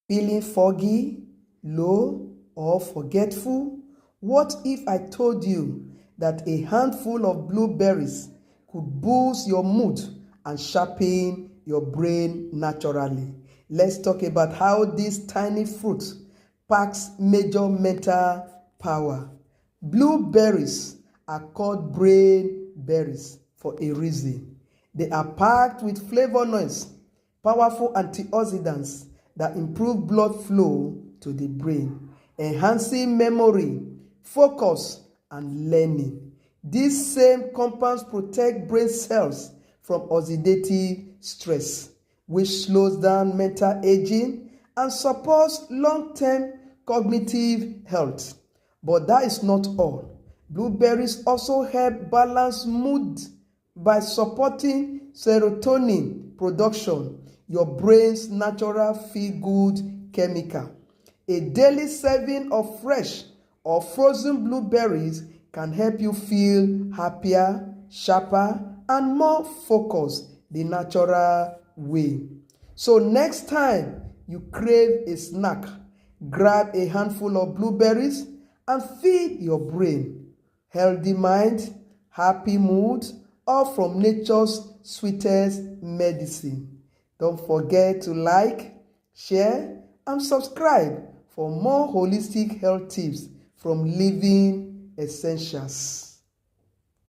Feeling foggy, low, or forgetful? What if I told you that a handful of blueberries could boost your mood and sharpen your brain naturally? Let's talk about how this tiny fruit packs major mental power. Blueberries are called brain berries for a reason. They are packed with flavonoids, powerful antioxidants that improve blood flow to the brain, enhancing memory, focus, and learning. These same compounds protect brain cells from oxidative stress, which slows down mental aging and supports long-term cognitive health. But that is not all. Blueberries also help balance mood by supporting serotonin production, your brain's natural feel-good chemical. A daily serving of fresh or frozen blueberries can help you feel happier, sharper, and more focused the natural way. So next time you crave a snack, grab a handful of blueberries and feed your brain. Healthy mind, happy mood, all from nature's sweetest medicine. Don't forget to like, share, and subscribe for more holistic health tips from Living Essentials.